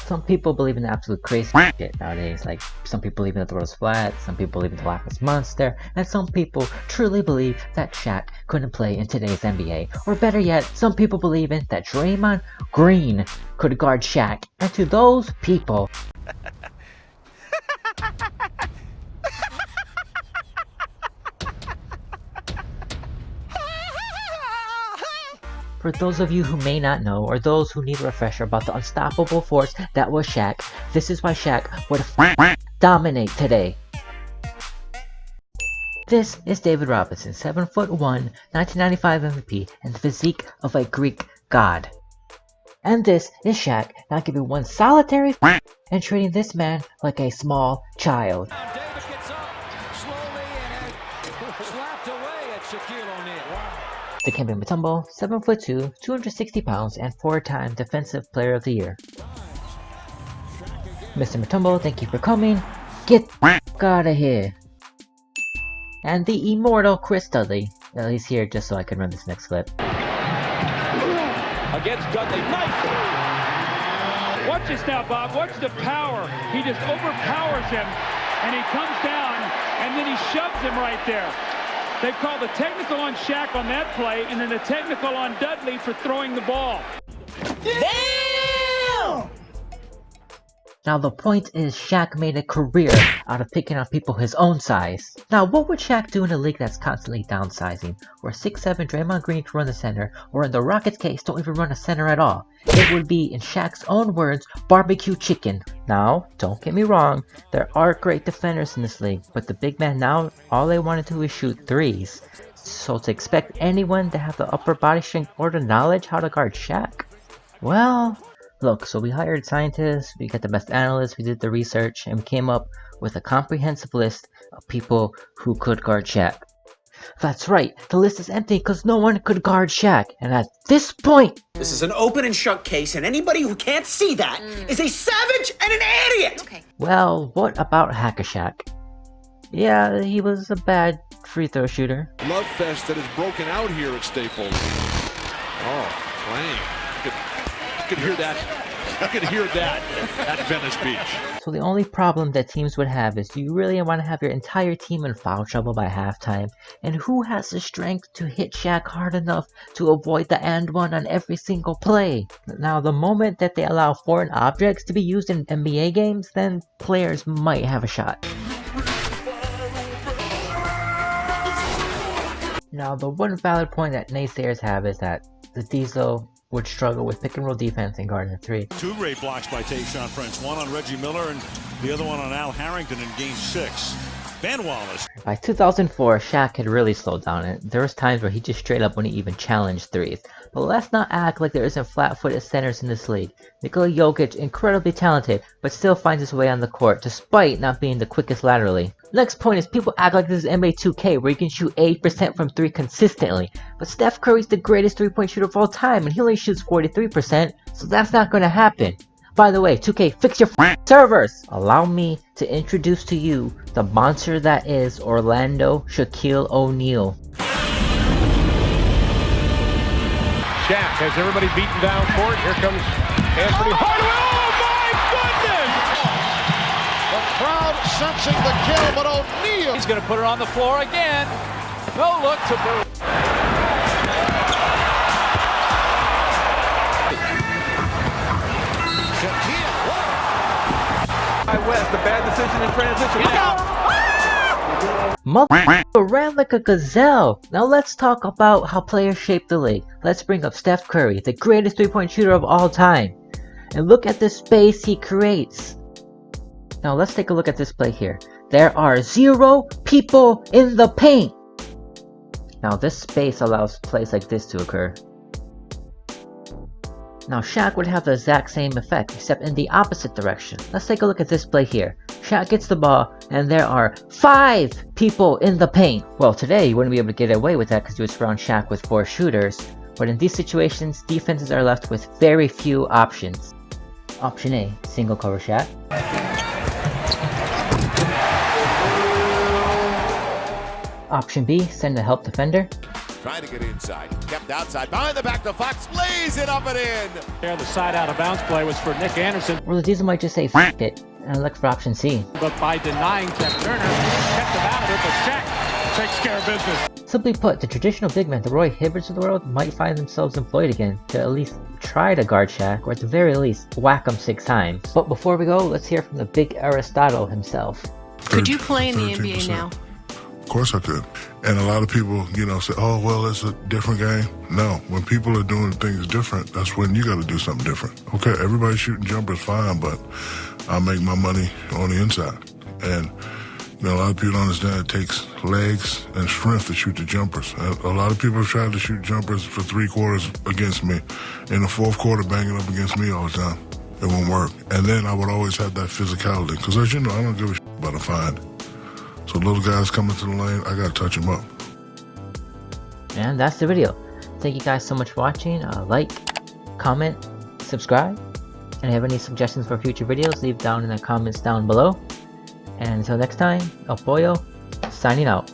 Some people believe in absolute crazy shit nowadays, like some people believe that the world's flat, some people believe in the Loch Ness Monster, and some people truly believe that Shaq couldn't play in today's NBA. Or better yet, some people believe in that Draymond Green could guard Shaq. And to those people, for those of you who may not know, or those who need a refresher about the unstoppable force that was Shaq, this is why Shaq would dominate today. This is David Robinson, 7'1", 1995 MVP, and the physique of a Greek god. And this is Shaq not giving one solitary and treating this man like a small child. David gets up slowly and slapped away at Shaquille O'Neal. Dikembe Mutombo, 7'2", 260 pounds, and 4-time Defensive Player of the Year. Mr. Mutombo, thank you for coming. Get out of here. And the immortal Chris Dudley. Well, he's here just so I can run this next clip. Against Dudley, nice! Watch this now, Bob. Watch the power. He just overpowers him, and he comes down, and then he shoves him right there. They called the technical on Shaq on that play, and then the technical on Dudley for throwing the ball. Damn! Now the point is, Shaq made a career out of picking on people his own size. Now what would Shaq do in a league that's constantly downsizing, where 6'7" Draymond Green can run the center, or in the Rockets' case don't even run a center at all? It would be, in Shaq's own words, barbecue chicken. Now, don't get me wrong, there are great defenders in this league, but the big man now, all they want to do is shoot threes. So to expect anyone to have the upper body strength or the knowledge how to guard Shaq? Well, look, so we hired scientists, we got the best analysts, we did the research, and we came up with a comprehensive list of people who could guard Shaq. That's right, the list is empty because no one could guard Shaq, and at this point... This is an open and shut case, and anybody who can't see that is a savage and an idiot! Okay. Well, what about Hacker Shaq? Yeah, he was a bad free throw shooter. Love fest that has broken out here at Staples. Oh, playing. You could hear that. You could hear that at Venice Beach. So the only problem that teams would have is, do you really want to have your entire team in foul trouble by halftime? And who has the strength to hit Shaq hard enough to avoid the and one on every single play? Now the moment that they allow foreign objects to be used in NBA games, then players might have a shot. Now the one valid point that naysayers have is that the Diesel would struggle with pick and roll defense and guarding three. Two great blocks by Tayshaun Prince, one on Reggie Miller and the other one on Al Harrington in Game 6. Ben Wallace. By 2004, Shaq had really slowed down, and there was times where he just straight up wouldn't even challenge threes. But let's not act like there isn't flat-footed centers in this league. Nikola Jokic, incredibly talented, but still finds his way on the court despite not being the quickest laterally. Next point is, people act like this is NBA 2K where you can shoot 80% from 3 consistently. But Steph Curry's the greatest 3-point shooter of all time and he only shoots 43%, so that's not going to happen. By the way, 2K, fix your servers! Allow me to introduce to you the monster that is Orlando Shaquille O'Neal. Shaq has everybody beaten down court. Here comes Anthony Hardaway. Oh my goodness! The crowd sensing the kill, but O'Neal. He's going to put it on the floor again. No look to Burr. West, a bad decision in transition. Look out! Mother ran like a gazelle. Now let's talk about how players shape the league. Let's bring up Steph Curry, the greatest 3-point shooter of all time. And look at the space he creates. Now let's take a look at this play here. There are 0 people in the paint. Now this space allows plays like this to occur. Now Shaq would have the exact same effect, except in the opposite direction. Let's take a look at this play here. Shaq gets the ball, and there are 5 people in the paint. Well, today you wouldn't be able to get away with that because you would surround Shaq with 4 shooters. But in these situations, defenses are left with very few options. Option A, single cover Shaq. Option B, send a help defender. trying to get inside. Kept outside. Behind the back to Fox. Lays it up and in. There, the side out of bounds play was for Nick Anderson. Or Ladizzo might just say f it and look for option C. But by denying Jeff Turner, kept him out of it, but Shaq takes care of business. Simply put, the traditional big men, the Roy Hibberts of the world, might find themselves employed again to at least try to guard Shaq, or at the very least, whack him 6 times. But before we go, let's hear from the big Aristotle himself. Could you play in the NBA now? Of course I could. And a lot of people, say, oh, well, it's a different game. No, when people are doing things different, that's when you got to do something different. Okay, everybody shooting jumpers fine, but I make my money on the inside. And a lot of people don't understand it takes legs and strength to shoot the jumpers. A lot of people have tried to shoot jumpers for 3 quarters against me. In the 4th quarter, banging up against me all the time. It won't work. And then I would always have that physicality. Because as you know, I don't give a shit about a find. So little guys coming to the lane, I gotta touch them up. And that's the video. Thank you guys so much for watching. Like, comment, subscribe. And if you have any suggestions for future videos, leave down in the comments down below. And until next time, El Pollo, signing out.